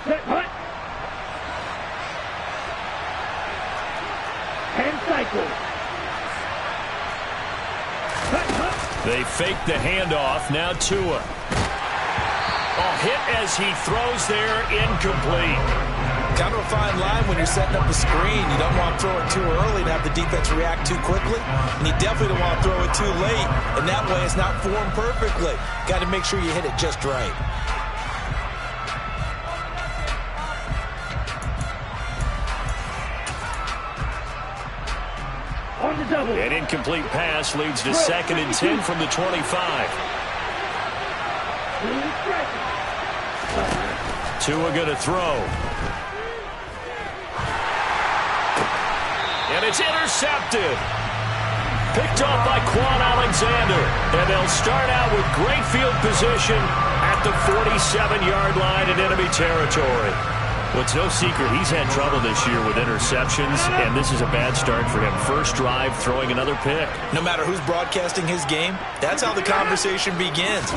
Set, hut. And cycle. They fake the handoff. Now Tua. Hit as he throws there, incomplete. Kind of a fine line when you're setting up a screen. You don't want to throw it too early and have the defense react too quickly. And you definitely don't want to throw it too late. And that way it's not formed perfectly. Got to make sure you hit it just right. On the double. An incomplete pass leads to 2nd and 10 from the 25. Tua going to throw. And it's intercepted. Picked off by Quan Alexander. And they'll start out with great field position at the 47-yard line in enemy territory. Well, it's no secret he's had trouble this year with interceptions, and this is a bad start for him. First drive, throwing another pick. No matter who's broadcasting his game, that's how the conversation begins.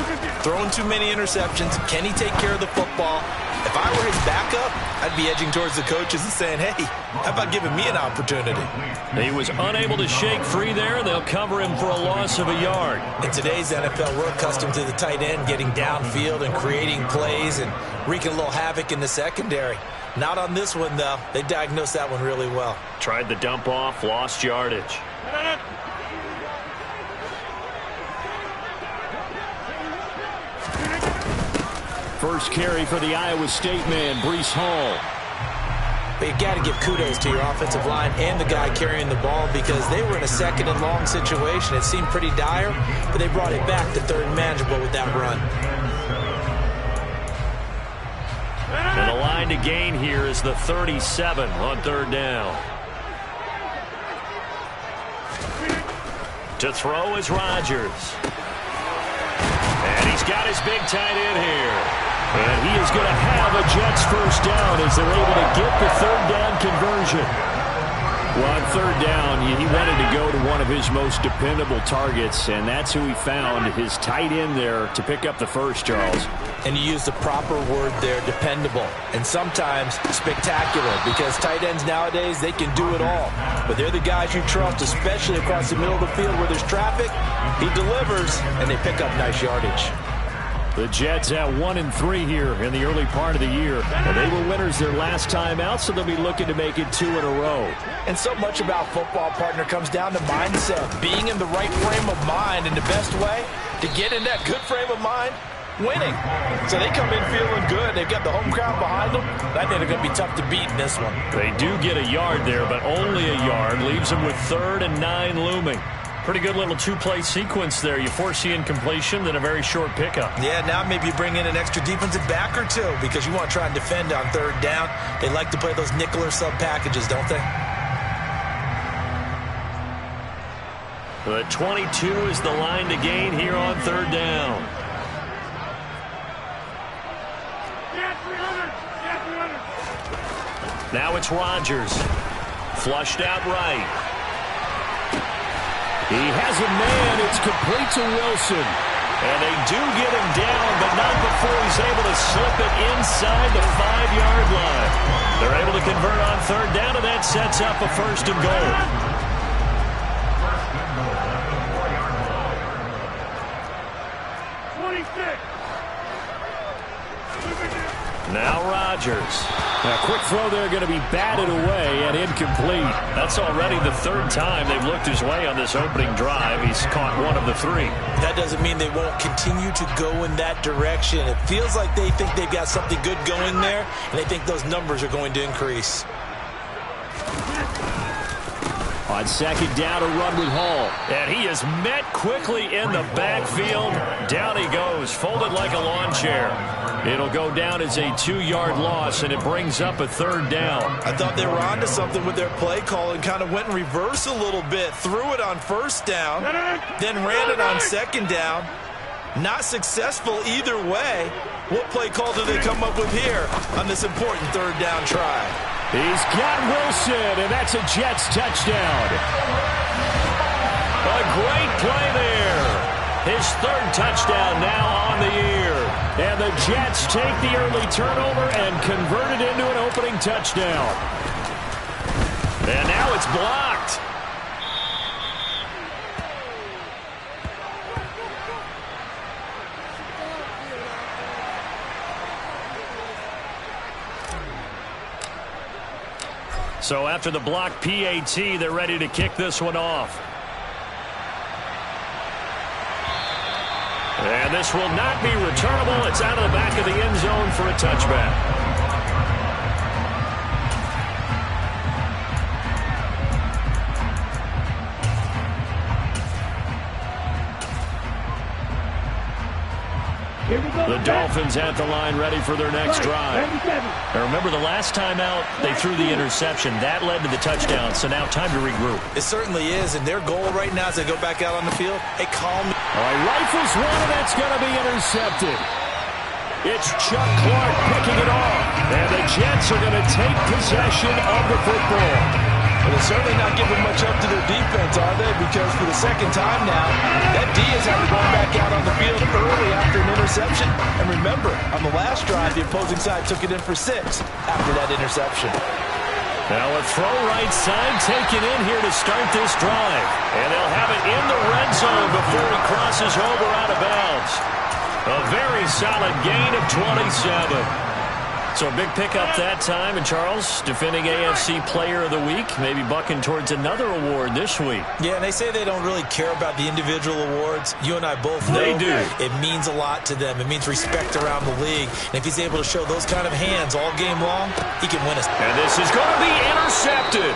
Throwing too many interceptions. Can he take care of the football? If I were his backup, I'd be edging towards the coaches and saying, hey, how about giving me an opportunity? He was unable to shake free there, and they'll cover him for a loss of a yard. In today's NFL, we're accustomed to the tight end getting downfield and creating plays and wreaking a little havoc in the secondary. Not on this one, though. They diagnosed that one really well. Tried the dump off, lost yardage. First carry for the Iowa State man, Breece Hall. But you got to give kudos to your offensive line and the guy carrying the ball because they were in a 2nd and long situation. It seemed pretty dire, but they brought it back to 3rd and manageable with that run. And the line to gain here is the 37 on 3rd down. To throw is Rodgers. And he's got his big tight end here. And he is going to have a Jets first down as they're able to get the 3rd down conversion. Well, on 3rd down, he wanted to go to one of his most dependable targets, and that's who he found, his tight end there, to pick up the first, Charles. And you use the proper word there, dependable, and sometimes spectacular, because tight ends nowadays, they can do it all. But they're the guys you trust, especially across the middle of the field where there's traffic. He delivers, and they pick up nice yardage. The Jets at 1-3 here in the early part of the year. And they were winners their last time out, so they'll be looking to make it 2 in a row. And so much about football, partner, comes down to mindset. Being in the right frame of mind, and the best way to get in that good frame of mind, winning. So they come in feeling good. They've got the home crowd behind them. I think they're going to be tough to beat in this one. They do get a yard there, but only a yard. Leaves them with 3rd and 9 looming. Pretty good little 2-play sequence there. You force the incompletion, then a very short pickup. Yeah, now maybe you bring in an extra defensive back or two because you want to try and defend on 3rd down. They like to play those nickel or sub packages, don't they? The 22 is the line to gain here on 3rd down. Now it's Rodgers. Flushed out right. He has a man. It's complete to Wilson. And they do get him down, but not before he's able to slip it inside the 5-yard line. They're able to convert on 3rd down, and that sets up a 1st and goal. Now Rodgers. A quick throw there going to be batted away and incomplete. That's already the 3rd time they've looked his way on this opening drive. He's caught 1 of the 3. That doesn't mean they won't continue to go in that direction. It feels like they think they've got something good going there, and they think those numbers are going to increase. On 2nd down, a run with Hall. And he is met quickly in the backfield. Down he goes, folded like a lawn chair. It'll go down as a 2-yard loss, and it brings up a 3rd down. I thought they were onto something with their play call and kind of went in reverse a little bit. Threw it on 1st down, then ran it on 2nd down. Not successful either way. What play call do they come up with here on this important 3rd down try? He's got Wilson, and that's a Jets touchdown. A great play there. His 3rd touchdown now on the year. And the Jets take the early turnover and convert it into an opening touchdown. And now it's blocked. So after the block PAT, they're ready to kick this one off. And this will not be returnable. It's out of the back of the end zone for a touchback. The Dolphins at the line ready for their next drive. Now remember, the last time out, they threw the interception. That led to the touchdown, so now time to regroup. It certainly is, and their goal right now as they go back out on the field, hey, calm. All right, rifles one, and that's going to be intercepted. It's Chuck Clark picking it off, and the Jets are going to take possession of the football. Well, they're certainly not giving much up to their defense, are they? Because for the second time now, that D has had to run back out on the field early after an interception. And remember, on the last drive, the opposing side took it in for 6 after that interception. Now a throw right side taken in here to start this drive. And they'll have it in the red zone before he crosses over out of bounds. A very solid gain of 27. So a big pickup that time. And Charles, defending AFC Player of the Week, maybe bucking towards another award this week. Yeah, and they say they don't really care about the individual awards. You and I both know they do. It means a lot to them. It means respect around the league. And if he's able to show those kind of hands all game long, he can win us. And this is going to be intercepted.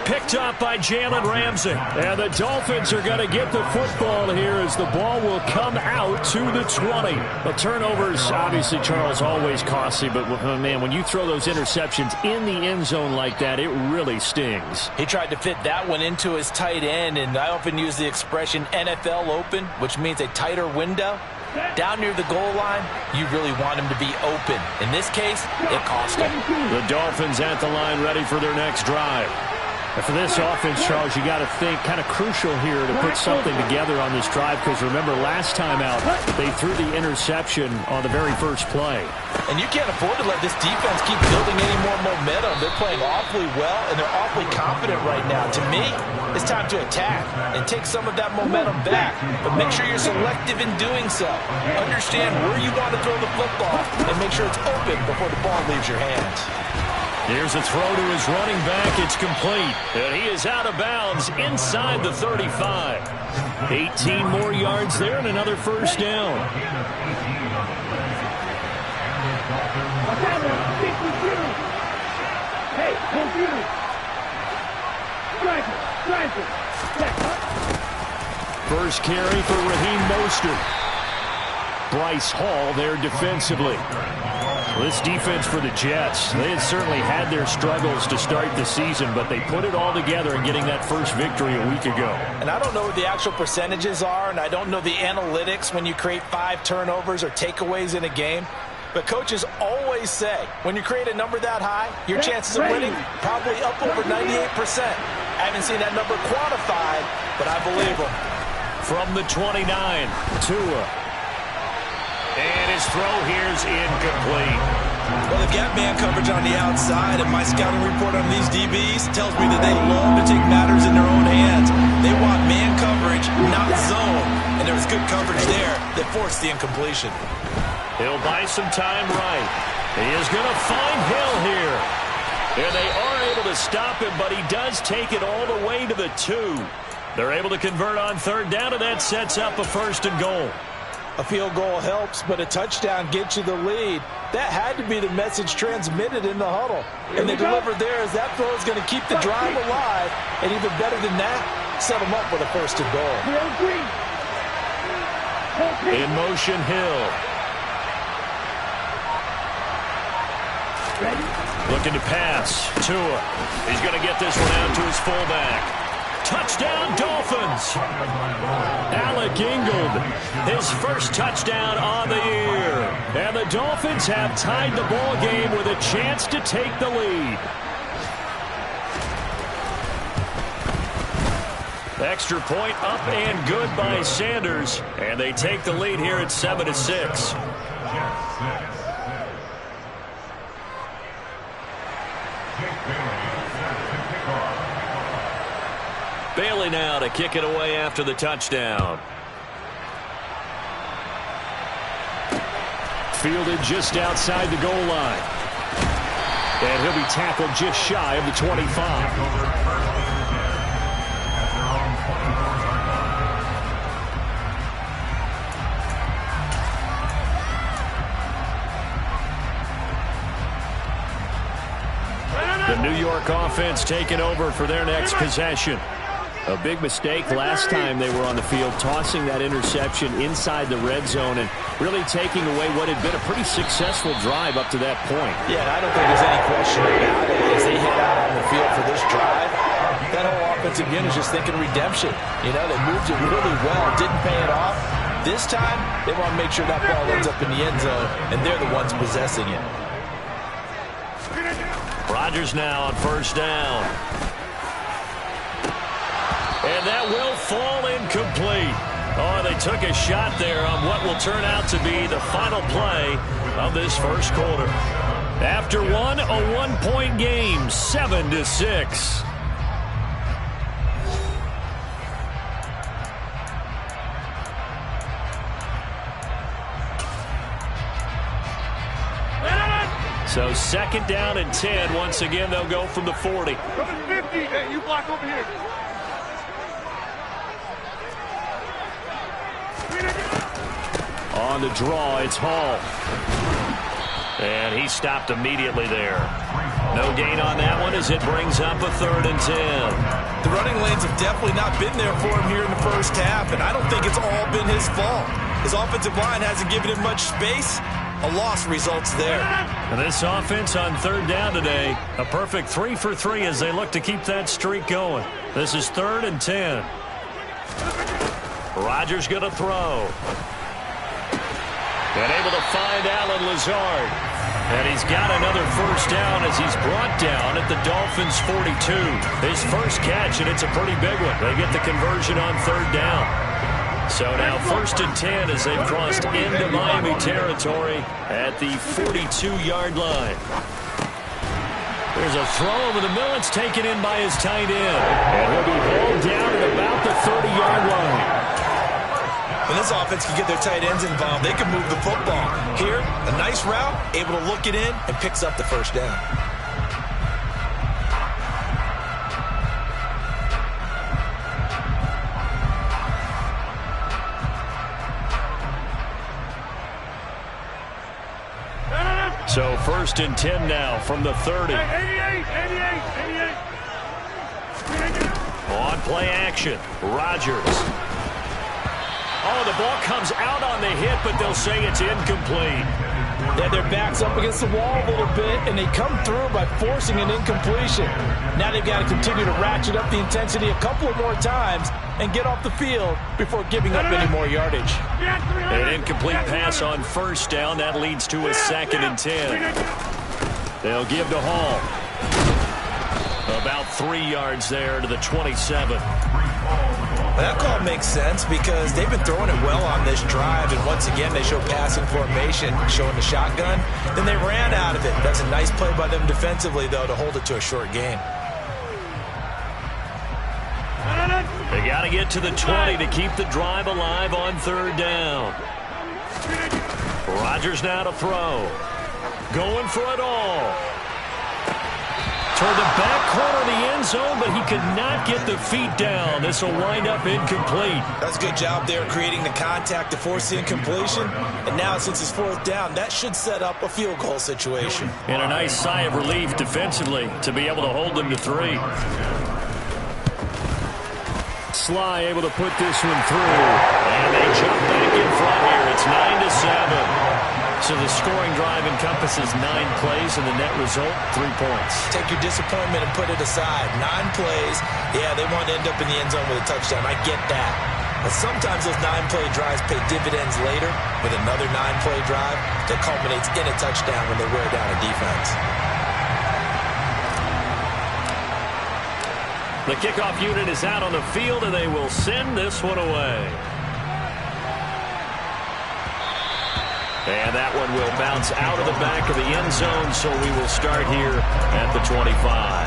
Picked up by Jalen Ramsey. And the Dolphins are going to get the football here as the ball will come out to the 20. The turnovers, obviously, Charles, always costly. But, man, when you throw those interceptions in the end zone like that, it really stings. He tried to fit that one into his tight end, and I often use the expression NFL open, which means a tighter window. Down near the goal line, you really want him to be open. In this case, it cost him. The Dolphins at the line ready for their next drive. And for this offense, Charles, you got to think kind of crucial here to put something together on this drive because remember last time out they threw the interception on the very first play. And you can't afford to let this defense keep building any more momentum. They're playing awfully well and they're awfully confident right now. To me, it's time to attack and take some of that momentum back. But make sure you're selective in doing so. Understand where you want to throw the football and make sure it's open before the ball leaves your hands. Here's a throw to his running back. It's complete. And he is out of bounds inside the 35. 18 more yards there and another first down. First carry for Raheem Mostert. Bryce Hall there defensively. This defense for the Jets, they had certainly had their struggles to start the season, but they put it all together in getting that first victory a week ago. And I don't know what the actual percentages are, and I don't know the analytics when you create 5 turnovers or takeaways in a game. But coaches always say, when you create a number that high, your chances of winning probably up over 98%. I haven't seen that number quantified, but I believe them. From the 29, Tua. And his throw here is incomplete. Well, they've got man coverage on the outside, and my scouting report on these DBs tells me that they love to take matters in their own hands. They want man coverage, not zone. And there was good coverage there that forced the incompletion. He'll buy some time right. He is going to find Hill here. And they are able to stop him, but he does take it all the way to the 2. They're able to convert on third down, and that sets up a 1st and goal. A field goal helps, but a touchdown gets you the lead. That had to be the message transmitted in the huddle. And they delivered there as that throw is going to keep the drive alive. And even better than that, set them up with a 1st and goal. In motion, Hill. Looking to pass. Tua. He's going to get this one out to his fullback. Touchdown, Dolphins. Alec Ingold, his first touchdown on the year. And the Dolphins have tied the ball game with a chance to take the lead. Extra point up and good by Sanders. And they take the lead here at 7-6. now to kick it away after the touchdown. Fielded just outside the goal line. And he'll be tackled just shy of the 25. The New York offense taking over for their next possession. A big mistake last time they were on the field, tossing that interception inside the red zone and really taking away what had been a pretty successful drive up to that point. Yeah, I don't think there's any question about it. As they head out on the field for this drive, that whole offense again is just thinking redemption. You know, they moved it really well, didn't pay it off. This time, they want to make sure that ball ends up in the end zone, and they're the ones possessing it. Rodgers now on first down. And that will fall incomplete. Oh, they took a shot there on what will turn out to be the final play of this first quarter. After one, a one-point game, 7-6. So second down and 10. Once again, they'll go from the 40. Coming 50. Hey, you block over here. On the draw, it's Hall. And he stopped immediately there. No gain on that one as it brings up a 3rd and 10. The running lanes have definitely not been there for him here in the first half, and I don't think it's all been his fault. His offensive line hasn't given him much space. A loss results there. And this offense on 3rd down today, a perfect 3 for 3 as they look to keep that streak going. This is 3rd and 10. Rodgers going to throw. And able to find Allen Lazard. And he's got another first down as he's brought down at the Dolphins' 42. His first catch, and it's a pretty big one. They get the conversion on 3rd down. So now 1st and 10 as they've crossed into Miami territory at the 42-yard line. There's a throw over the middle. It's taken in by his tight end. And he'll be hauled down at about the 30-yard line. When this offense can get their tight ends involved, they can move the football. Here, a nice route, able to look it in, and picks up the first down. So 1st and 10 now from the 30. 88. On play action, Rodgers. Oh, the ball comes out on the hit, but they'll say it's incomplete. Yeah, their back's up against the wall a little bit, and they come through by forcing an incompletion. Now they've got to continue to ratchet up the intensity a couple of more times and get off the field before giving up any more yardage. An incomplete pass on first down. That leads to a 2nd and 10. They'll give to Hall. About 3 yards there to the 27. That call makes sense because they've been throwing it well on this drive, and once again they show passing formation, showing the shotgun. Then they ran out of it. That's a nice play by them defensively, though, to hold it to a short gain. They got to get to the 20 to keep the drive alive on 3rd down. Rodgers now to throw. Going for it all. Toward the back corner of the end zone, but he could not get the feet down. This will wind up incomplete. That's a good job there creating the contact to force the incompletion. And now since it's 4th down, that should set up a field goal situation. And a nice sigh of relief defensively to be able to hold them to 3. Sly able to put this one through. And they jump back in front here. It's 9-7. So the scoring drive encompasses 9 plays, and the net result, 3 points. Take your disappointment and put it aside. 9 plays. Yeah, they want to end up in the end zone with a touchdown. I get that. But sometimes those 9-play drives pay dividends later with another 9-play drive that culminates in a touchdown when they wear down a defense. The kickoff unit is out on the field, and they will send this one away. And that one will bounce out of the back of the end zone, so we will start here at the 25.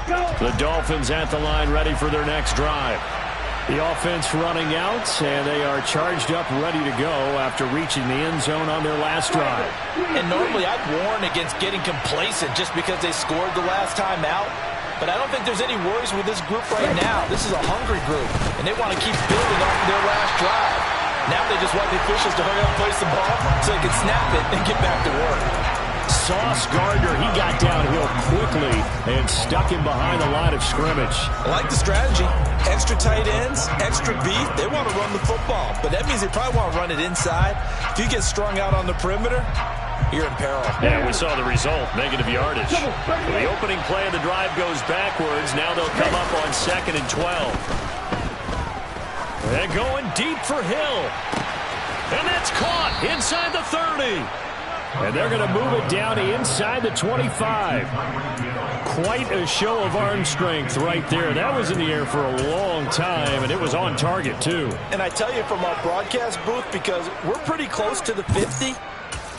The Dolphins at the line, ready for their next drive. The offense running out, and they are charged up, ready to go after reaching the end zone on their last drive. And normally I'd warn against getting complacent just because they scored the last time out. But I don't think there's any worries with this group right now. This is a hungry group, and they want to keep building off of their last drive. Now they just want the officials to hurry up and place the ball so they can snap it and get back to work. Sauce Gardner, he got downhill quickly and stuck him behind the line of scrimmage. I like the strategy. Extra tight ends, extra beef. They want to run the football, but that means they probably want to run it inside. If you get strung out on the perimeter, you're in peril. Yeah, we saw the result, negative yardage. The opening play of the drive goes backwards. Now they'll come up on 2nd and 12. They're going deep for Hill. And that's caught inside the 30. And they're going to move it down inside the 25. Quite a show of arm strength right there. That was in the air for a long time, and it was on target, too. And I tell you from our broadcast booth, because we're pretty close to the 50,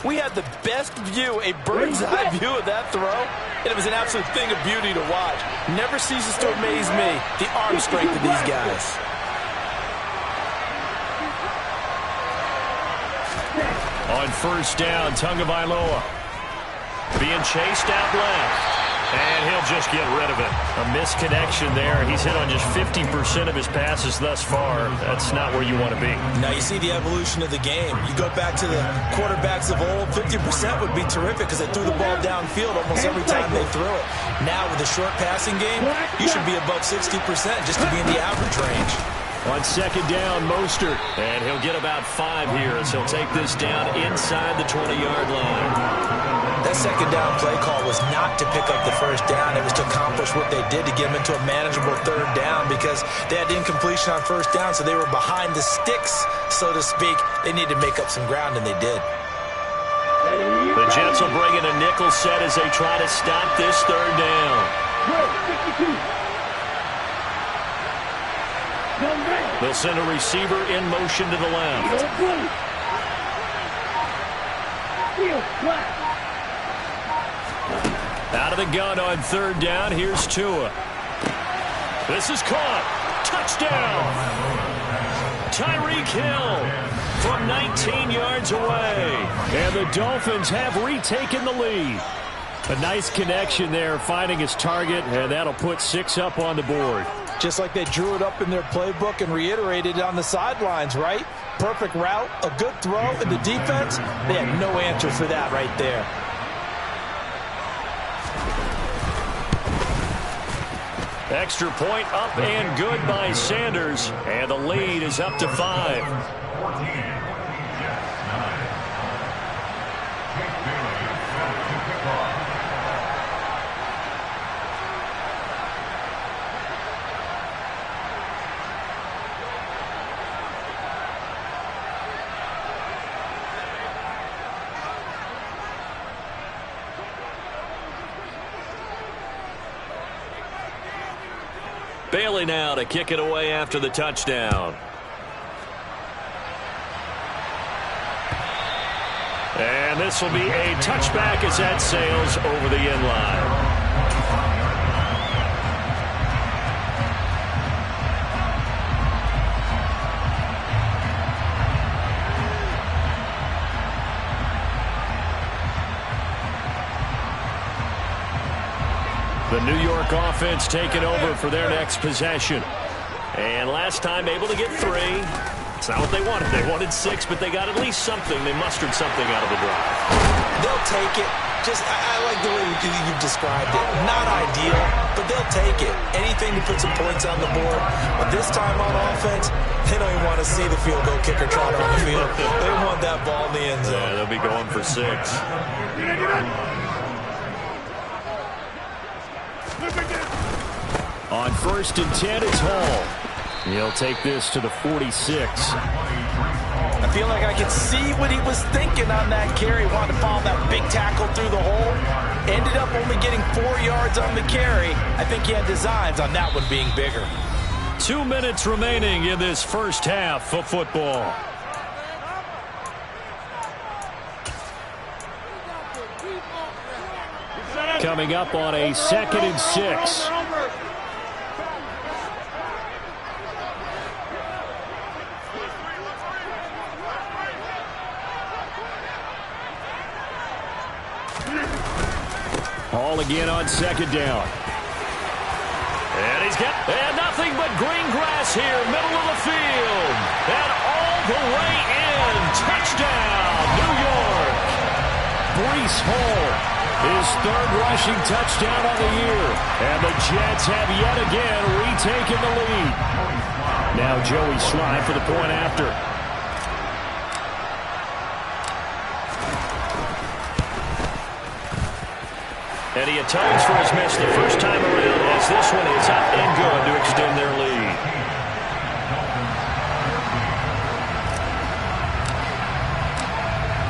we had the best view, a bird's-eye view of that throw, and it was an absolute thing of beauty to watch. Never ceases to amaze me, the arm strength of these guys. On first down, Tagovailoa being chased out left. And he'll just get rid of it. A misconnection there. He's hit on just 50% of his passes thus far. That's not where you want to be. Now you see the evolution of the game. You go back to the quarterbacks of old, 50% would be terrific because they threw the ball downfield almost every time they threw it. Now with the short passing game, you should be above 60% just to be in the average range. On second down, Mostert. And he'll get about 5 here as he'll take this down inside the 20-yard line. That second down play call was not to pick up the first down. It was to accomplish what they did to get them into a manageable third down because they had incompletion on first down, so they were behind the sticks, so to speak. They needed to make up some ground, and they did. The Jets will bring in a nickel set as they try to stop this third down. They'll send a receiver in motion to the left. Out of the gun on third down. Here's Tua. This is caught. Touchdown. Tyreek Hill from 19 yards away. And the Dolphins have retaken the lead. A nice connection there, finding his target, and that'll put 6 up on the board. Just like they drew it up in their playbook and reiterated it on the sidelines, right? Perfect route, a good throw, and the defense, they had no answer for that right there. Extra point up and good by Sanders, and the lead is up to 5. Bailey now to kick it away after the touchdown. And this will be a touchback as that sails over the end line. The New York offense taking over for their next possession. And last time able to get 3. It's not what they wanted. They wanted 6, but they got at least something. They mustered something out of the drive. They'll take it. I like the way you described it. Not ideal, but they'll take it. Anything to put some points on the board. But this time on offense, they don't even want to see the field goal kicker trot on the field. They want that ball in the end zone. Yeah, they'll be going for 6. On first and 10, it's Hall. He'll take this to the 46. I feel like I can see what he was thinking on that carry. Wanted to follow that big tackle through the hole. Ended up only getting 4 yards on the carry. I think he had designs on that one being bigger. 2 minutes remaining in this first half of football. Coming up on a 2nd and 6. Hall again on second down. And he's got nothing but green grass here, middle of the field. And all the way in. Touchdown, New York. Breece Hall, his third rushing touchdown of the year. And the Jets have yet again retaken the lead. Now Joey Slye for the point after. And he atones for his miss the first time around as this one is up and good to extend their lead.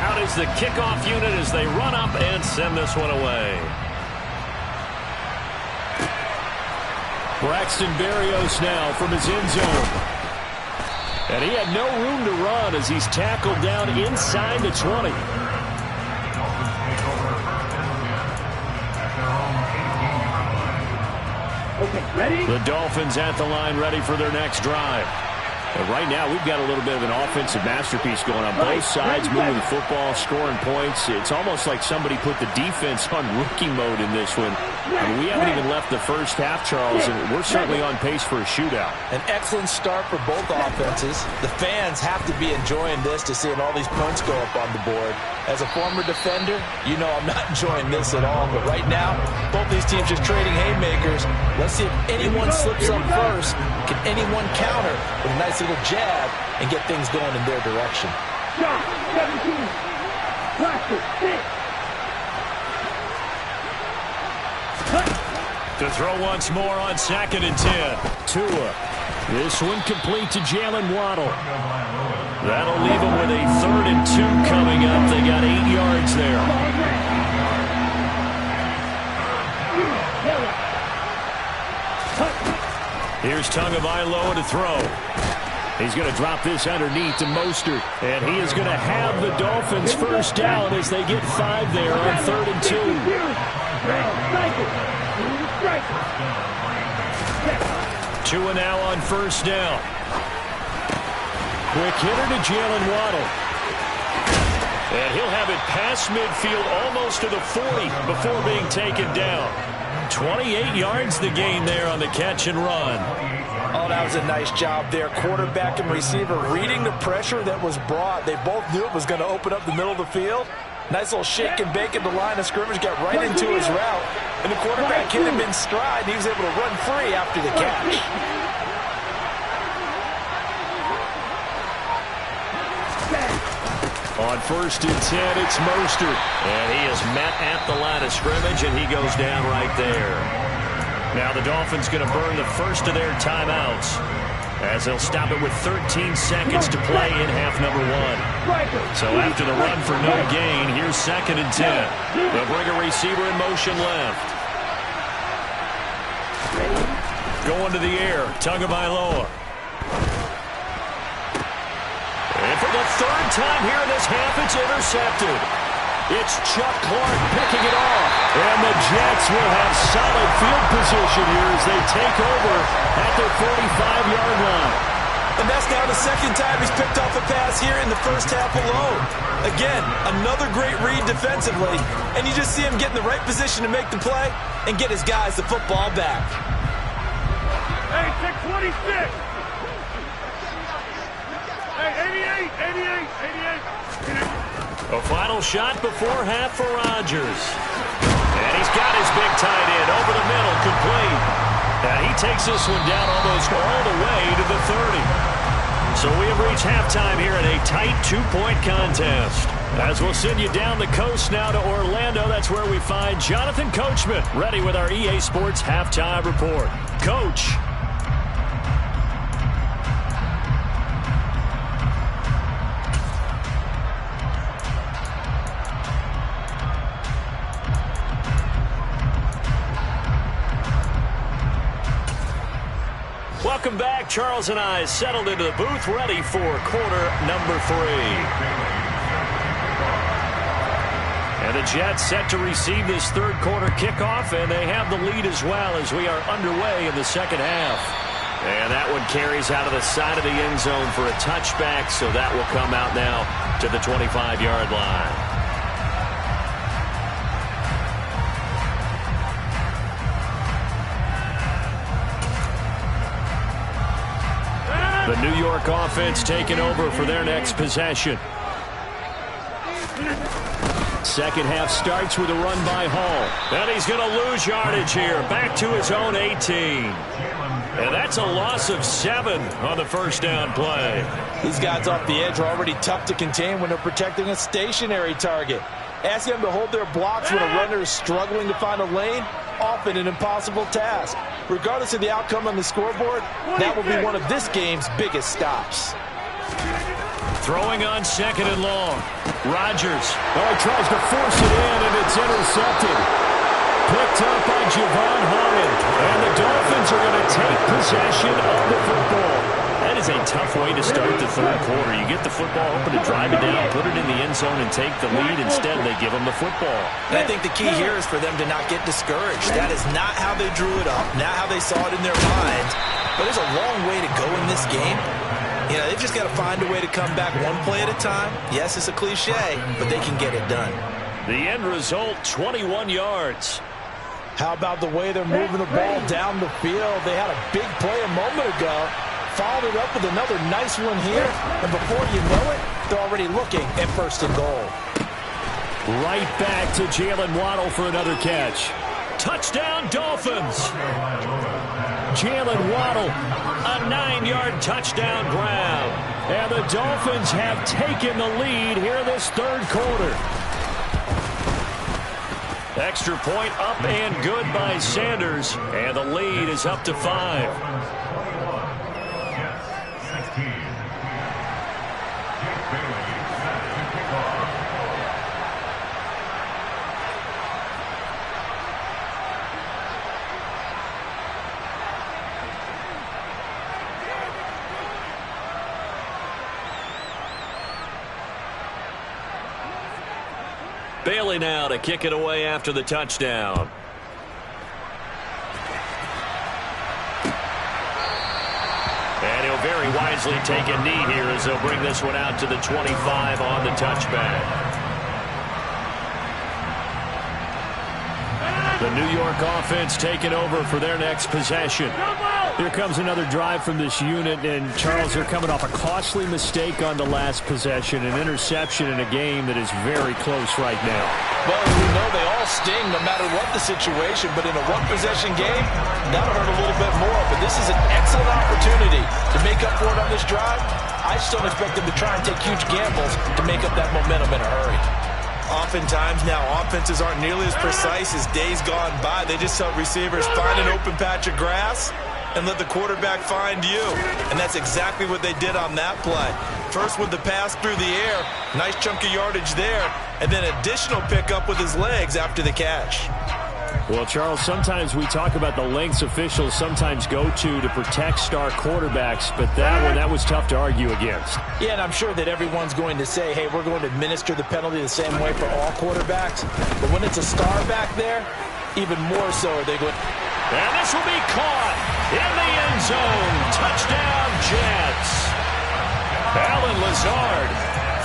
Out is the kickoff unit as they run up and send this one away. Braxton Berrios now from his end zone. And he had no room to run as he's tackled down inside the 20. The Dolphins at the line ready for their next drive. And right now we've got a little bit of an offensive masterpiece going on. Both sides moving the football, scoring points. It's almost like somebody put the defense on rookie mode in this one. I mean, we haven't even left the first half, Charles, and we're certainly on pace for a shootout. An excellent start for both offenses. The fans have to be enjoying this to seeing all these points go up on the board. As a former defender, you know I'm not enjoying this at all. But right now, both these teams just trading haymakers. Let's see if anyone slips up first. Can anyone counter with a nice little jab and get things going in their direction? Shot, 17. Practice, 6. To throw once more on 2nd and 10. Tua. This one complete to Jalen Waddle. That'll leave them with a 3rd and 2 coming up. They got 8 yards there. Here's Tagovailoa to throw. He's going to drop this underneath to Mostert. And he is going to have the Dolphins first down as they get 5 there on 3rd and 2. 2 now on first down. Quick hitter to Jalen Waddle. And he'll have it past midfield almost to the 40 before being taken down. 28 yards the gain there on the catch and run. Oh, that was a nice job there. Quarterback and receiver reading the pressure that was brought. They both knew it was going to open up the middle of the field. Nice little shake and bake at the line of scrimmage, got right into his route. And the quarterback hit him in stride, and he was able to run free after the catch. On 1st and 10, it's Mostert. And he is met at the line of scrimmage, and he goes down right there. Now the Dolphins going to burn the first of their timeouts as they'll stop it with 13 seconds to play in half number 1. So after the run for no gain, here's 2nd and 10. They'll bring a receiver in motion left. Going to the air, Tagovailoa. And for the 3rd time here in this half, it's intercepted. It's Chuck Clark picking it off. And the Jets will have solid field position here as they take over at their 45-yard line. And that's now the 2nd time he's picked off a pass here in the first half alone. Again, another great read defensively. And you just see him get in the right position to make the play and get his guys the football back. Hey, 626. Hey, 88. A final shot before half for Rodgers. And he's got his big tight end over the middle, complete. And he takes this one down almost all the way to the 30. So we have reached halftime here in a tight 2-point contest. As we'll send you down the coast now to Orlando, that's where we find Jonathan Coachman, ready with our EA Sports Halftime Report. Coach. Welcome back. Charles and I settled into the booth, ready for quarter number 3. And the Jets set to receive this 3rd quarter kickoff, and they have the lead as well as we are underway in the 2nd half. And that one carries out of the side of the end zone for a touchback, so that will come out now to the 25-yard line. The New York offense taking over for their next possession. Second half starts with a run by Hall. And he's going to lose yardage here. Back to his own 18. And that's a loss of 7 on the first down play. These guys off the edge are already tough to contain when they're protecting a stationary target. Asking them to hold their blocks when a runner is struggling to find a lane, often an impossible task. Regardless of the outcome on the scoreboard, that will be one of this game's biggest stops. Throwing on second and long. Rodgers. Oh, he tries to force it in, and it's intercepted. Picked up by Javon Holland. And the Dolphins are going to take possession of the football. That is a tough way to start the third quarter. You get the football open to drive it down, put it in the end zone, and take the lead. Instead, they give them the football. And I think the key here is for them to not get discouraged. That is not how they drew it up, not how they saw it in their minds. But there's a long way to go in this game. You know, they've just got to find a way to come back one play at a time. Yes, it's a cliche, but they can get it done. The end result, 21 yards. How about the way they're moving the ball down the field? They had a big play a moment ago. Followed it up with another nice one here. And before you know it, they're already looking at first and goal. Right back to Jalen Waddle for another catch. Touchdown, Dolphins. Jalen Waddle, a 9-yard touchdown grab. And the Dolphins have taken the lead here this third quarter. Extra point up and good by Sanders. And the lead is up to 5. Bailey now to kick it away after the touchdown. And he'll very wisely take a knee here as they'll bring this one out to the 25 on the touchback. The New York offense taking over for their next possession. Here comes another drive from this unit, and Charles, they're coming off a costly mistake on the last possession, an interception in a game that is very close right now. Well, we know they all sting no matter what the situation, but in a one-possession game, that'll hurt a little bit more. But this is an excellent opportunity to make up for it on this drive. I just don't expect them to try and take huge gambles to make up that momentum in a hurry. Oftentimes now, offenses aren't nearly as precise as days gone by. They just help receivers find an open patch of grass and let the quarterback find you. And that's exactly what they did on that play. First with the pass through the air, nice chunk of yardage there, and then additional pickup with his legs after the catch. Well, Charles, sometimes we talk about the lengths officials sometimes go to protect star quarterbacks, but that was tough to argue against. Yeah, and I'm sure that everyone's going to say, hey, we're going to administer the penalty the same way for all quarterbacks. But when it's a star back there, even more so are they going. And this will be caught in the end zone. Touchdown, Jets. Allen Lazard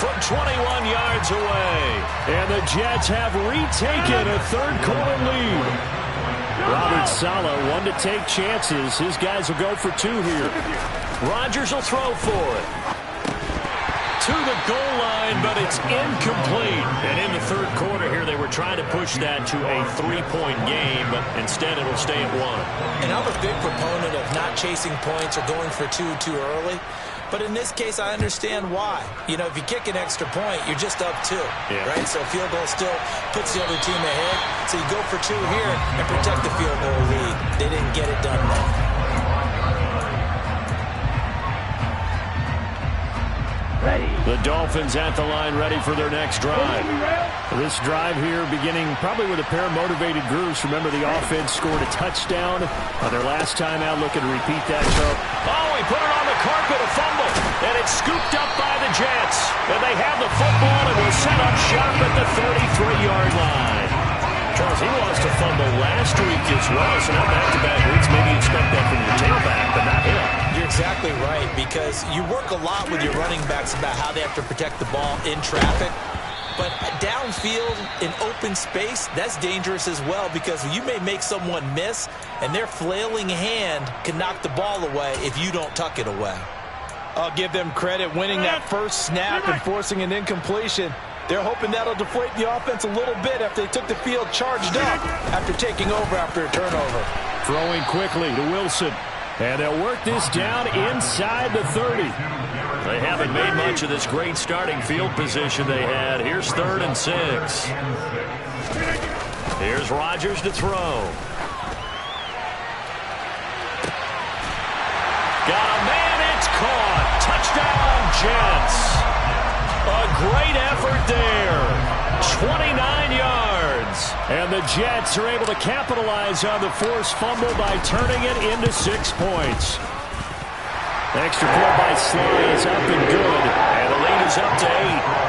from 21 yards away. And the Jets have retaken a third-quarter lead. Robert Saleh, one to take chances. His guys will go for 2 here. Rodgers will throw for it. To the goal line, but it's incomplete. And in the third quarter here, they were trying to push that to a 3-point game, but instead it'll stay at 1. And I'm a big proponent of not chasing points or going for 2 too early. But in this case, I understand why. You know, if you kick an extra point, you're just up 2, right? So field goal still puts the other team ahead. So you go for 2 here and protect the field goal lead. They didn't get it done there. The Dolphins at the line, ready for their next drive. This drive here beginning probably with a pair of motivated grooves. Remember, the offense scored a touchdown on their last time out. Looking to repeat that, Charles. Oh, he put it on the carpet, a fumble, and it's scooped up by the Jets. And they have the football and will set up shop at the 33-yard line. Charles, he lost a fumble last week as well, so now back-to-back weeks. Maybe you expect that from your tailback, but not him. You're exactly right, because you work a lot with your running backs about how they have to protect the ball in traffic. But downfield in open space, that's dangerous as well, because you may make someone miss, and their flailing hand can knock the ball away if you don't tuck it away. I'll give them credit winning that first snap and forcing an incompletion. They're hoping that'll deflate the offense a little bit after they took the field charged up after taking over after a turnover. Throwing quickly to Wilson. And they'll work this down inside the 30. They haven't made much of this great starting field position they had. Here's 3rd and 6. Here's Rodgers to throw. Got a man, it's caught. Touchdown, Jets. A great effort there. 29 yards. And the Jets are able to capitalize on the forced fumble by turning it into 6 points. Extra point by Sly is up and good. And the lead is up to 8.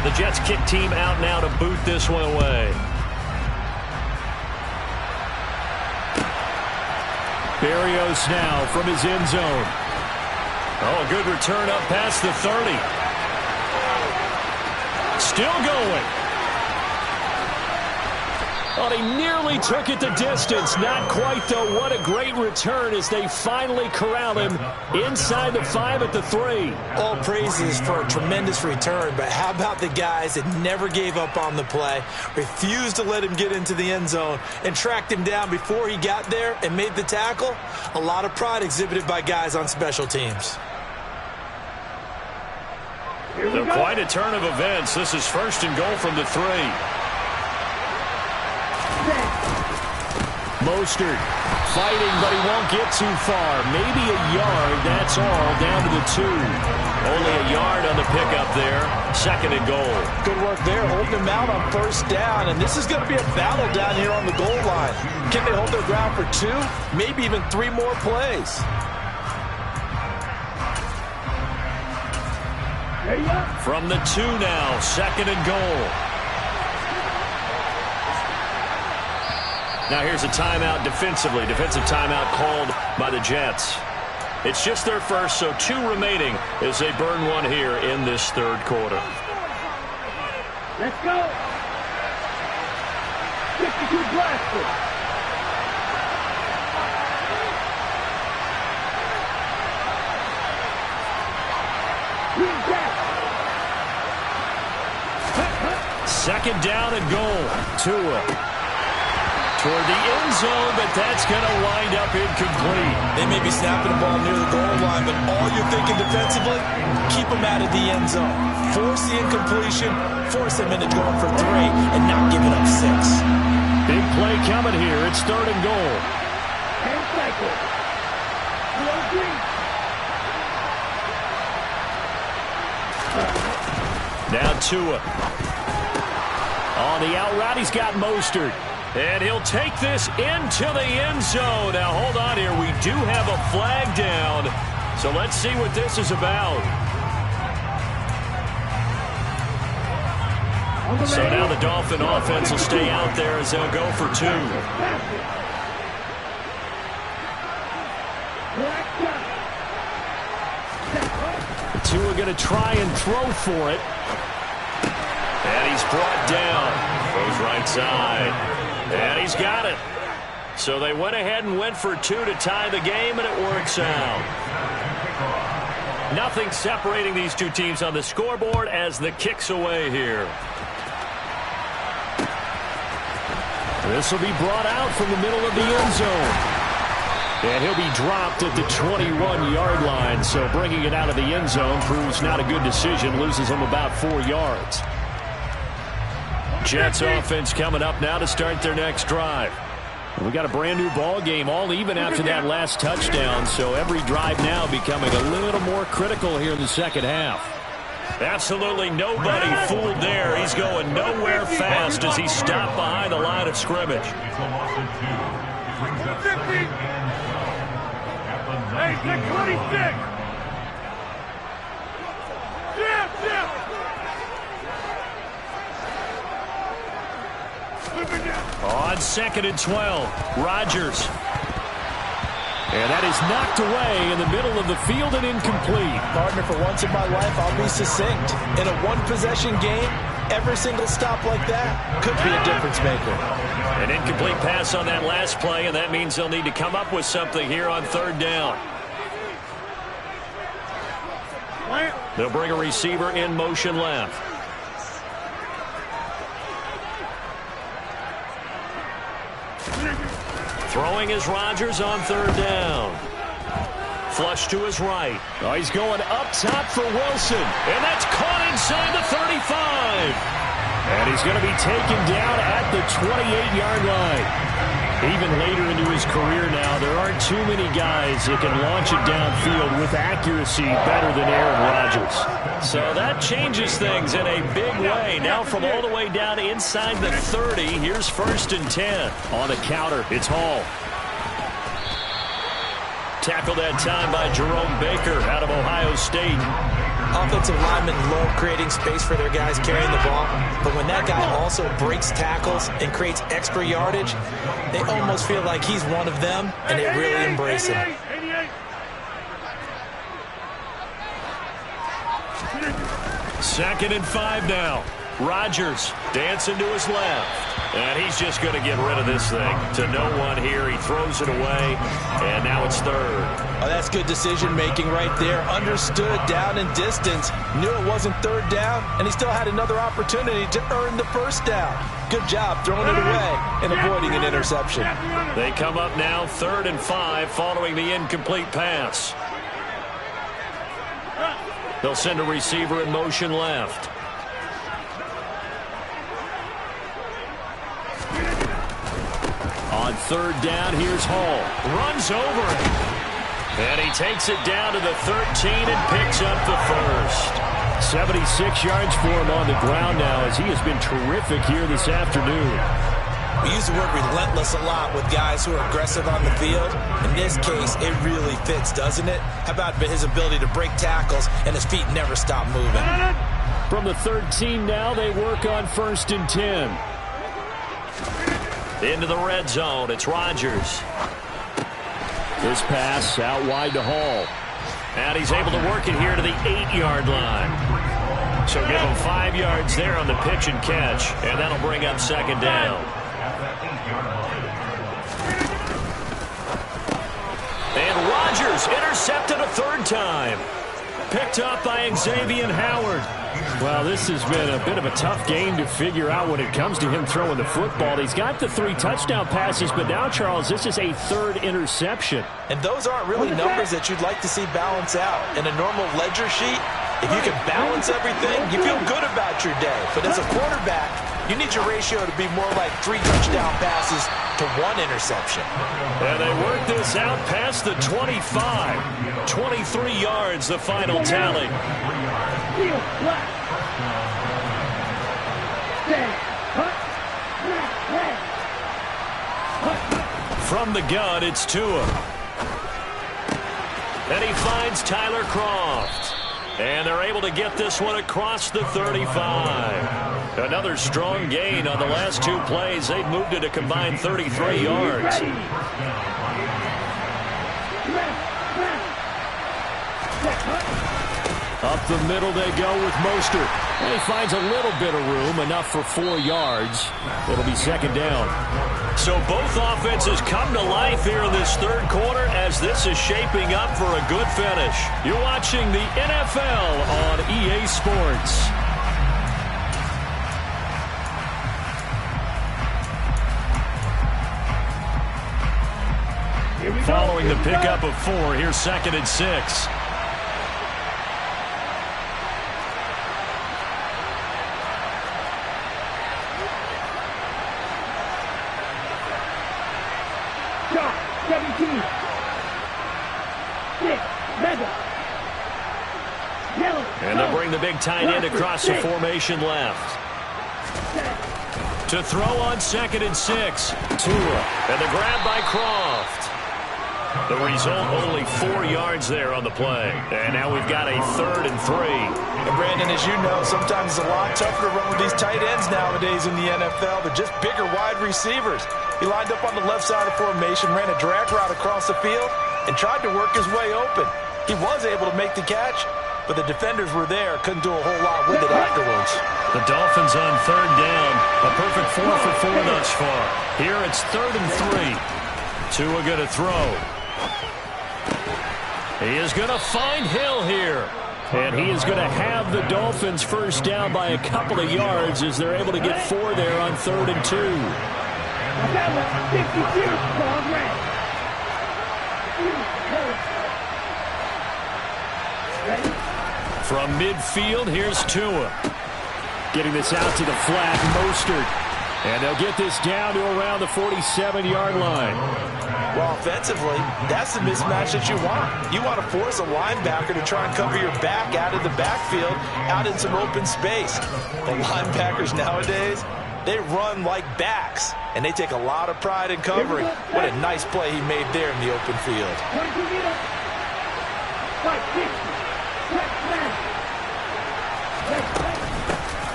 The Jets kick team out now to boot this one away. Berrios now from his end zone. Oh, good return up past the 30. Still going. Oh, he nearly took it the distance. Not quite, though. What a great return as they finally corral him inside the 5 at the 3. All praises for a tremendous return, but how about the guys that never gave up on the play, refused to let him get into the end zone, and tracked him down before he got there and made the tackle? A lot of pride exhibited by guys on special teams. So quite a turn of events. This is 1st and goal from the 3. Mostert fighting, but he won't get too far. Maybe a yard, that's all, down to the 2. Only a yard on the pickup there. 2nd and goal. Good work there, holding him out on 1st down, and this is going to be a battle down here on the goal line. Can they hold their ground for 2, maybe even 3 more plays? From the 2 now, 2nd and goal. Now here's a timeout defensively. Defensive timeout called by the Jets. It's just their first, so 2 remaining as they burn one here in this 3rd quarter. Let's go. 52 blaster. Second down and goal. Tua toward the end zone, but that's going to wind up incomplete. They may be snapping the ball near the goal line, but all you're thinking defensively, keep them out of the end zone. Force the incompletion, force them into going for 3, and not giving up 6. Big play coming here. It's 3rd and goal. Hand cycle. Now Tua. On the out route, he's got Mostert. And he'll take this into the end zone. Now, hold on here. We do have a flag down. So let's see what this is about. So now the Dolphin offense will stay out there as they'll go for 2. Tua going to try and throw for it. And he's brought down. Goes right side. And he's got it. So they went ahead and went for 2 to tie the game, and it works out. Nothing separating these 2 teams on the scoreboard as the kick's away here. This will be brought out from the middle of the end zone. And he'll be dropped at the 21-yard line. So bringing it out of the end zone proves not a good decision. Loses him about 4 yards. Jets offense coming up now to start their next drive. We got a brand new ball game, all even after that last touchdown. So every drive now becoming a little more critical here in the second half. Absolutely nobody fooled there. He's going nowhere fast as he stopped behind the line of scrimmage. Hey, 26. On 2nd and 12, Rodgers. And that is knocked away in the middle of the field and incomplete. Partner, for once in my life, I'll be succinct. In a one-possession game, every single stop like that could be a difference maker. An incomplete pass on that last play, and that means they'll need to come up with something here on third down. They'll bring a receiver in motion left. Throwing is Rodgers on third down. Flush to his right. Oh, he's going up top for Wilson. And that's caught inside the 35. And he's going to be taken down at the 28-yard line. Even later into his career now, there aren't too many guys that can launch it downfield with accuracy better than Aaron Rodgers. So that changes things in a big way. Now from all the way down inside the 30, here's 1st and 10. On the counter, it's Hall. Tackled that time by Jerome Baker out of Ohio State. Offensive linemen love creating space for their guys carrying the ball, but when that guy also breaks tackles and creates extra yardage, they almost feel like he's one of them, and they really embrace him. Second and 5 now. Rodgers dancing to his left. And he's just going to get rid of this thing to no one here. He throws it away, and now it's third. Oh, that's good decision-making right there. Understood down and distance. Knew it wasn't third down, and he still had another opportunity to earn the first down. Good job throwing it away and avoiding an interception. They come up now 3rd and 5 following the incomplete pass. They'll send a receiver in motion left. On third down, here's Hall. Runs over it. And he takes it down to the 13 and picks up the first. 76 yards for him on the ground now as he has been terrific here this afternoon. We use the word relentless a lot with guys who are aggressive on the field. In this case, it really fits, doesn't it? How about his ability to break tackles and his feet never stop moving? From the 13 now, they work on 1st and 10. Into the red zone, it's Rodgers. This pass out wide to Hall. And he's able to work it here to the 8-yard line. So give him 5 yards there on the pitch and catch, and that'll bring up 2nd down. And Rodgers intercepted a 3rd time. Picked up by Xavier Howard. Well, this has been a bit of a tough game to figure out when it comes to him throwing the football. He's got the 3 touchdown passes, but now, Charles, this is a 3rd interception. And those aren't really numbers that you'd like to see balance out. In a normal ledger sheet, if you can balance everything, you feel good about your day. But as a quarterback, you need your ratio to be more like 3 touchdown passes to 1 interception. And they work this out past the 25. 23 yards, the final tally. From the gun, it's Tua. And he finds Tyler Kroft. And they're able to get this one across the 35. Another strong gain on the last 2 plays. They've moved it a combined 33 yards. Up the middle they go with Mostert. And he finds a little bit of room, enough for 4 yards. It'll be 2nd down. So both offenses come to life here in this 3rd quarter as this is shaping up for a good finish. You're watching the NFL on EA Sports. Following the pickup of 4, here's 2nd and 6. And they'll bring the big tight end across the formation left. To throw on 2nd and 6. Tua. And the grab by Kroft. The result, only 4 yards there on the play. And now we've got a 3rd and 3. And Brandon, as you know, sometimes it's a lot tougher to run with these tight ends nowadays in the NFL. They're just bigger wide receivers. He lined up on the left side of formation, ran a drag route across the field, and tried to work his way open. He was able to make the catch, but the defenders were there, couldn't do a whole lot with it afterwards. The Dolphins on third down. A perfect 4 for 4 thus far. Here it's 3rd and 3. Tua going to throw. He is going to find Hill here. And he is going to have the Dolphins first down by a couple of yards as they're able to get 4 there on 3rd and 2. From midfield, here's Tua. Getting this out to the flat, Mostert. And they'll get this down to around the 47-yard line. Well, offensively, that's the mismatch that you want. You want to force a linebacker to try and cover your back out of the backfield, out in some open space. The linebackers nowadays, they run like backs, and they take a lot of pride in covering. What a nice play he made there in the open field.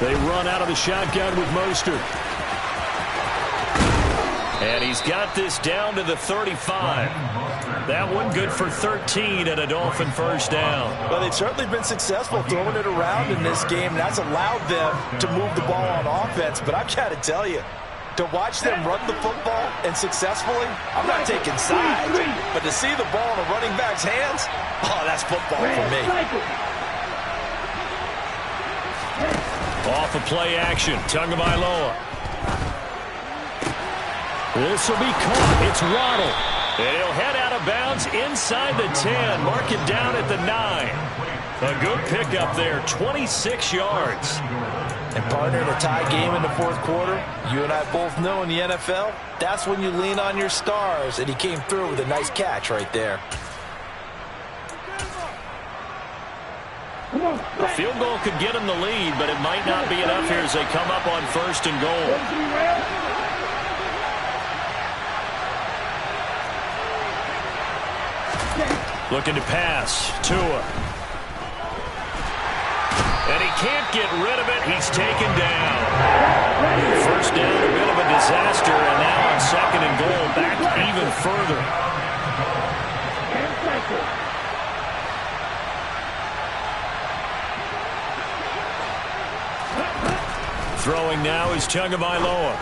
They run out of the shotgun with Mostert. And he's got this down to the 35. That one good for 13 and a Dolphin first down. Well, they've certainly been successful throwing it around in this game. That's allowed them to move the ball on offense. But I've got to tell you, to watch them run the football and successfully, I'm not taking sides, but to see the ball in a running back's hands, oh, that's football for me. Off of play action, Tagovailoa. This will be caught. It's Waddle. And he'll head out of bounds inside the 10. Mark it down at the 9. A good pickup there, 26 yards. And partner, in a tie game in the fourth quarter, you and I both know in the NFL, that's when you lean on your stars. And he came through with a nice catch right there. A field goal could get him the lead, but it might not be enough here as they come up on 1st and goal. Looking to pass. Tua. And he can't get rid of it. He's taken down. First down, a bit of a disaster, and now on 2nd and goal, back even further. Throwing now is Tagovailoa.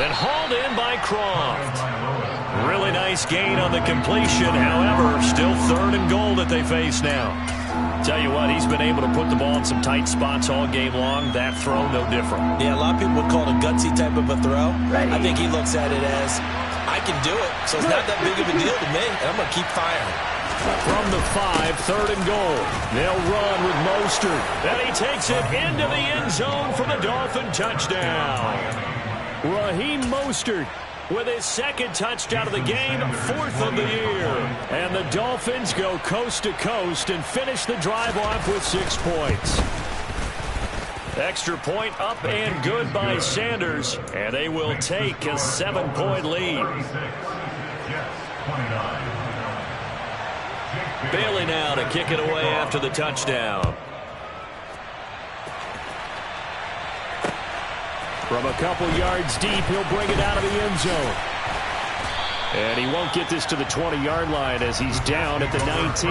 And hauled in by Croft. Really nice gain on the completion. However, still 3rd and goal that they face now. Tell you what, he's been able to put the ball in some tight spots all game long. That throw, no different. Yeah, a lot of people would call it a gutsy type of a throw. I think he looks at it as, I can do it, so it's not that big of a deal to me, and I'm going to keep firing. From the 5, 3rd and goal. They'll run with Mostert. And he takes it into the end zone for the Dolphin touchdown. Raheem Mostert with his 2nd touchdown of the game, 4th of the year. And the Dolphins go coast to coast and finish the drive off with 6 points. Extra point up and good by Sanders, and they will take a 7-point lead. Bailey now to kick it away after the touchdown. From a couple yards deep, he'll bring it out of the end zone. And he won't get this to the 20-yard line as he's down at the 19.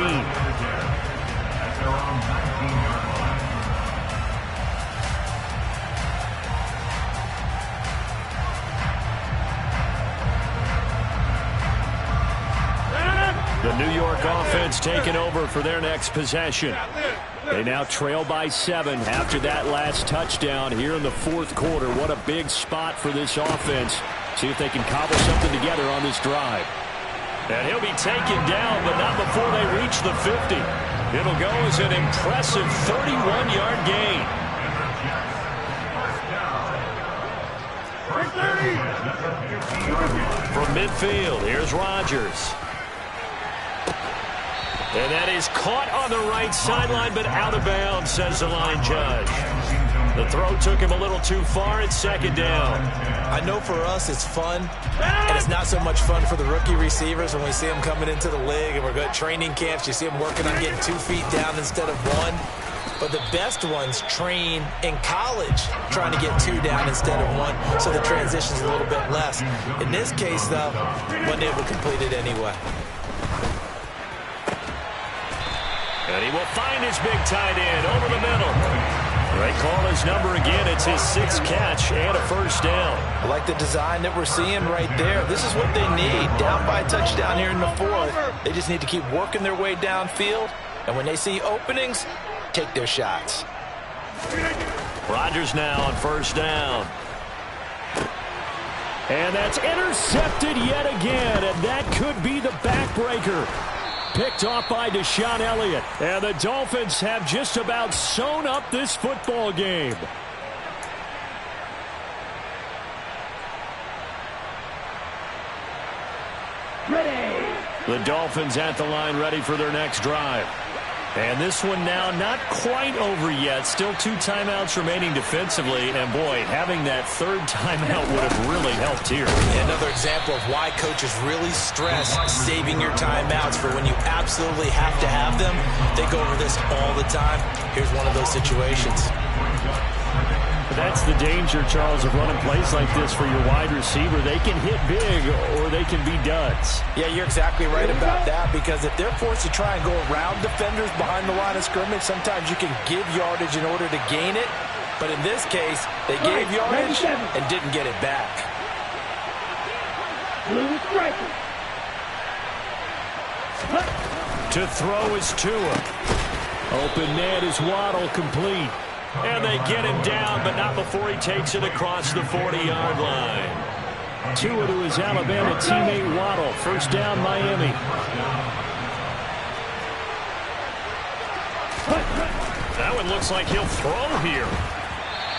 The New York offense taking over for their next possession. They now trail by 7 after that last touchdown here in the 4th quarter. What a big spot for this offense. See if they can cobble something together on this drive. And he'll be taken down, but not before they reach the 50. It'll go as an impressive 31-yard gain. From midfield, here's Rodgers. And that is caught on the right sideline, but out of bounds, says the line judge. The throw took him a little too far. It's 2nd down. I know for us it's fun, and it's not so much fun for the rookie receivers when we see them coming into the league and we're good at training camps. You see them working on getting 2 feet down instead of 1. But the best ones train in college trying to get 2 down instead of 1, so the transition's a little bit less. In this case, though, wasn't able to complete it anyway. And he will find his big tight end over the middle. They call his number again. It's his 6th catch and a first down. I like the design that we're seeing right there. This is what they need. Down by a touchdown here in the 4th. They just need to keep working their way downfield. And when they see openings, take their shots. Rodgers now on first down. And that's intercepted yet again. And that could be the backbreaker. Picked off by Deshaun Elliott. And the Dolphins have just about sewn up this football game. Ready. The Dolphins at the line, ready for their next drive. And this one now not quite over yet. Still 2 timeouts remaining defensively. And, boy, having that 3rd timeout would have really helped here. Another example of why coaches really stress saving your timeouts for when you absolutely have to have them. They go over this all the time. Here's one of those situations. That's the danger, Charles, of running plays like this for your wide receiver. They can hit big or they can be duds. Yeah, you're exactly right about that, because if they're forced to try and go around defenders behind the line of scrimmage, sometimes you can give yardage in order to gain it. But in this case, they gave yardage and didn't get it back. Blue striker. To throw is Tua. Open net is Waddle, complete. And they get him down, but not before he takes it across the 40-yard line. Tua to his Alabama teammate Waddle. First down, Miami. That one looks like he'll throw here.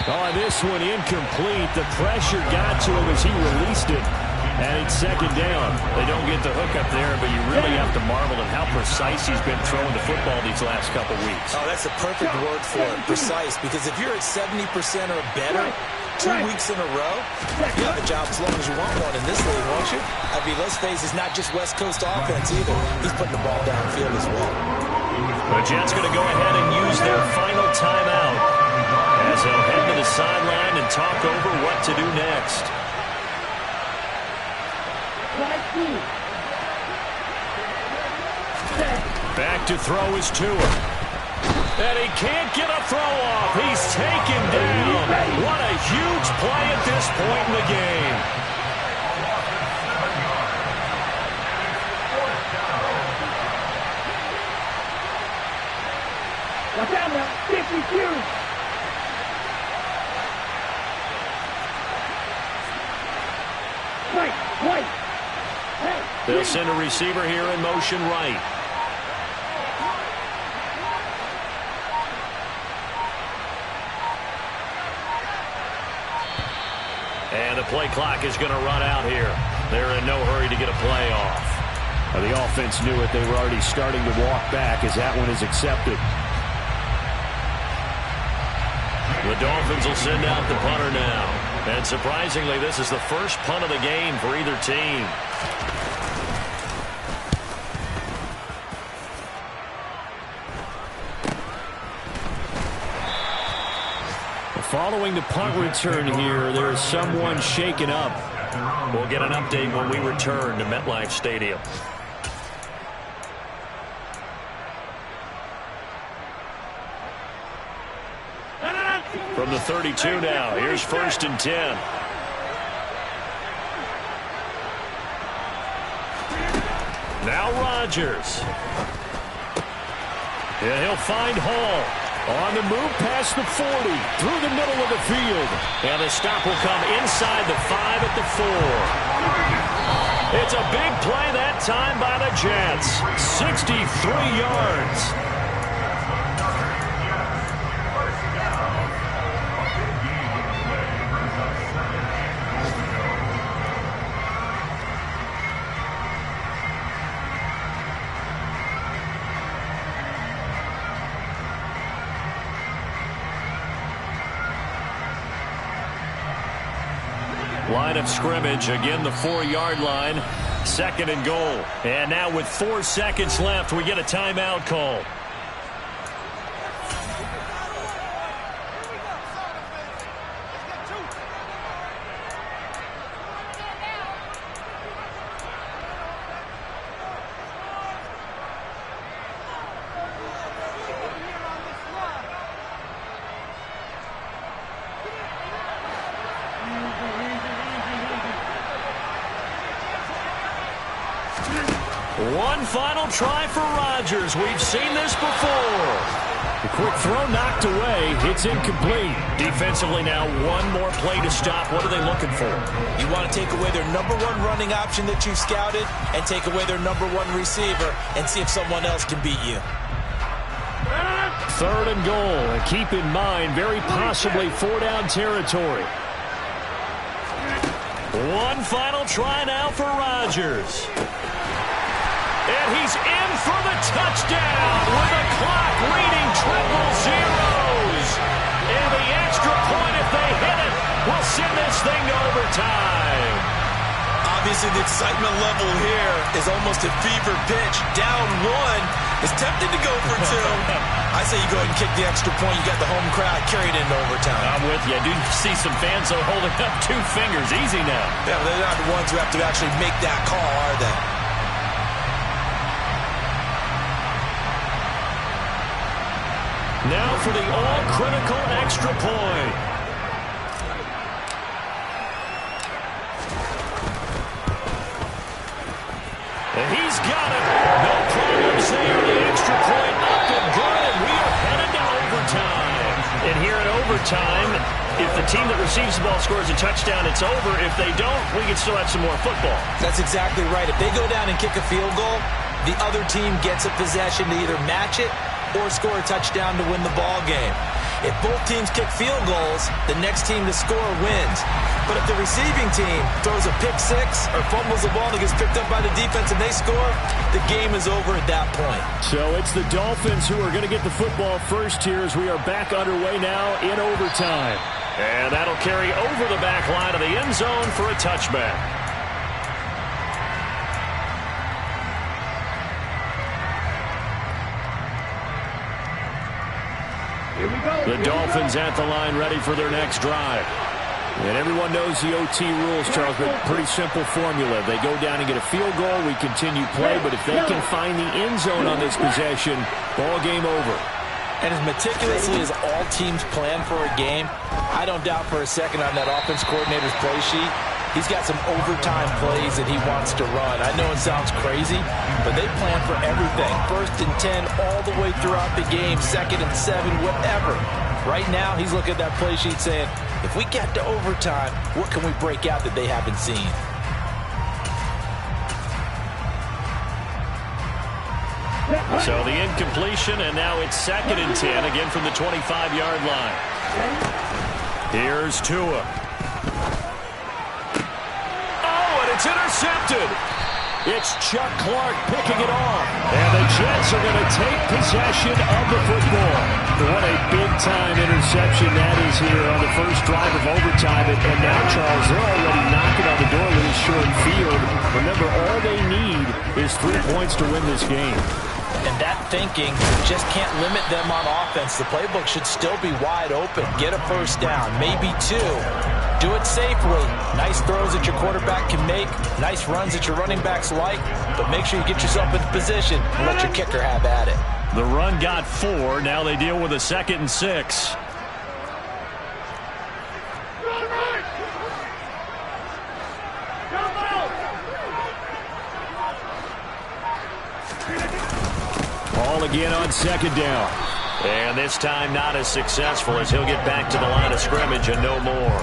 Oh, this one incomplete. The pressure got to him as he released it. And it's 2nd down. They don't get the hook up there, but you really have to marvel at how precise he's been throwing the football these last couple weeks. Oh, that's the perfect word for it, precise. Because if you're at 70% or better 2 weeks in a row, you have a job as long as you want one in this league, won't you? I mean, let's face it, it's not just West Coast offense either. He's putting the ball downfield as well. The Jets going to go ahead and use their final timeout as they'll head to the sideline and talk over what to do next. Back to throw is Tua. And he can't get a throw off. He's taken down. What a huge play at this point in the game. Watch out now. 52. Right. They'll send a receiver here in motion right. And the play clock is going to run out here. They're in no hurry to get a play off. The offense knew it. They were already starting to walk back as that one is accepted. The Dolphins will send out the punter now. And surprisingly, this is the first punt of the game for either team. Following the punt return here, there is someone shaken up. We'll get an update when we return to MetLife Stadium. From the 32 now, here's 1st and 10. Now Rodgers. And he'll find Hall. On the move past the 40, through the middle of the field. And the stop will come inside the 5 at the 4. It's a big play that time by the Jets. 63 yards. Line of scrimmage, again the 4-yard line. 2nd and goal. And now with 4 seconds left, we get a timeout call. One final try for Rodgers. We've seen this before. The quick throw knocked away. It's incomplete. Defensively now, one more play to stop. What are they looking for? You want to take away their number one running option that you've scouted and take away their number one receiver and see if someone else can beat you. 3rd and goal. And keep in mind, very possibly 4-down territory. One final try now for Rodgers. And he's in for the touchdown with the clock reading triple zeros. And the extra point, if they hit it, will send this thing to overtime. Obviously, the excitement level here is almost a fever pitch. Down 1 is tempted to go for 2. I say you go ahead and kick the extra point. You got the home crowd carried into overtime. I'm with you. I do see some fans, though, holding up 2 fingers. Easy now. Yeah, they're not the ones who have to actually make that call, are they? Now for the all-critical extra point. And he's got it. No problems there. The extra point up and good, and we are headed to overtime. And here in overtime, if the team that receives the ball scores a touchdown, it's over. If they don't, we can still have some more football. That's exactly right. If they go down and kick a field goal, the other team gets a possession to either match it or score a touchdown to win the ball game. If both teams kick field goals, the next team to score wins. But if the receiving team throws a pick 6 or fumbles the ball that gets picked up by the defense and they score, the game is over at that point. So it's the Dolphins who are going to get the football first here as we are back underway now in overtime. And that'll carry over the back line of the end zone for a touchback. The Dolphins at the line ready for their next drive. And everyone knows the OT rules, Charles, but pretty simple formula. They go down and get a field goal, we continue play, but if they can find the end zone on this possession, ball game over. And as meticulously as all teams plan for a game, I don't doubt for a second on that offense coordinator's play sheet, he's got some overtime plays that he wants to run. I know it sounds crazy, but they plan for everything. 1st and 10 all the way throughout the game, 2nd and 7, whatever. Right now, he's looking at that play sheet saying, if we get to overtime, what can we break out that they haven't seen? So the incompletion, and now it's 2nd and 10, again from the 25-yard line. Here's Tua. It's intercepted. It's Chuck Clark picking it off. And the Jets are going to take possession of the football. What a big-time interception that is here on the first drive of overtime. And now, Charles, they're already knocking on the door of this short field. Remember, all they need is 3 points to win this game. And that thinking just can't limit them on offense. The playbook should still be wide open. Get a first down, maybe 2. Do it safely. Nice throws that your quarterback can make. Nice runs that your running backs like. But make sure you get yourself into position and let your kicker have at it. The run got 4. Now they deal with a 2nd and 6. Ball again on 2nd down. And this time not as successful as he'll get back to the line of scrimmage and no more.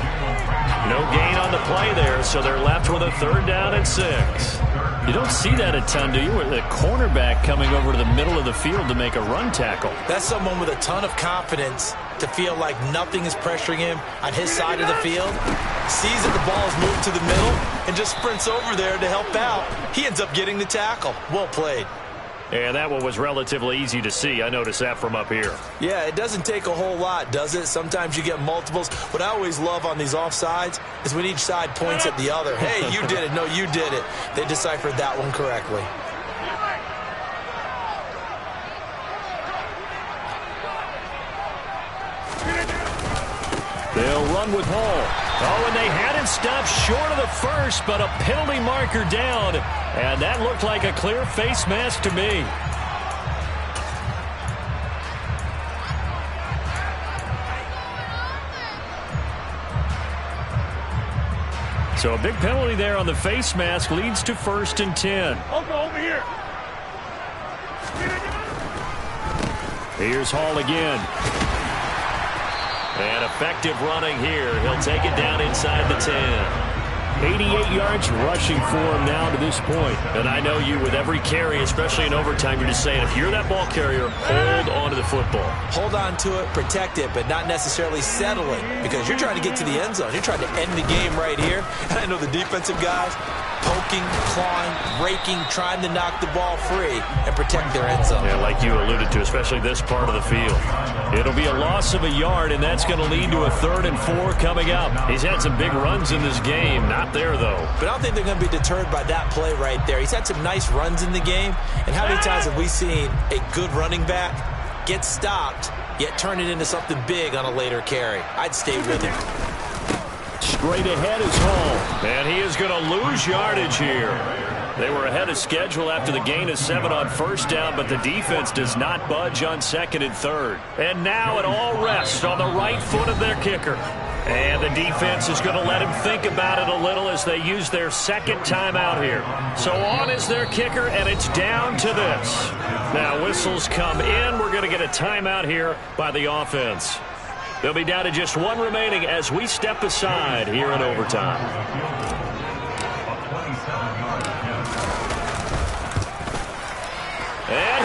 No gain on the play there, so they're left with a 3rd down and 6. You don't see that a ton, do you? With a cornerback coming over to the middle of the field to make a run tackle. That's someone with a ton of confidence to feel like nothing is pressuring him on his side of the field. Sees that the ball is moved to the middle and just sprints over there to help out. He ends up getting the tackle. Well played. And that one was relatively easy to see. I noticed that from up here. Yeah, it doesn't take a whole lot, does it? Sometimes you get multiples. What I always love on these offsides is when each side points at the other. Hey, you did it. No, you did it. They deciphered that one correctly. They'll run with Hall. Oh, and they had it stopped short of the first, but a penalty marker down. And that looked like a clear face mask to me. So a big penalty there on the face mask leads to 1st and 10. I'll go over here. Here's Hall again. And effective running here. He'll take it down inside the 10. 88 yards rushing for him now to this point. And I know you, with every carry, especially in overtime, you're just saying, if you're that ball carrier, hold on to the football. Hold on to it, protect it, but not necessarily settling, because you're trying to get to the end zone. You're trying to end the game right here. And I know the defensive guys poking, clawing, raking, trying to knock the ball free and protect their end zone. Yeah, like you alluded to, especially this part of the field. It'll be a loss of a yard, and that's going to lead to a 3rd and 4 coming up. He's had some big runs in this game. Not there, though. But I don't think they're going to be deterred by that play right there. He's had some nice runs in the game. And how many times have we seen a good running back get stopped, yet turn it into something big on a later carry? I'd stay with him. Straight ahead is Hall. And he is going to lose yardage here. They were ahead of schedule after the gain of 7 on first down, but the defense does not budge on 2nd and 3rd. And now it all rests on the right foot of their kicker. And the defense is going to let him think about it a little as they use their 2nd timeout here. So on is their kicker, and it's down to this. Now whistles come in. We're going to get a timeout here by the offense. They'll be down to just 1 remaining as we step aside here in overtime. And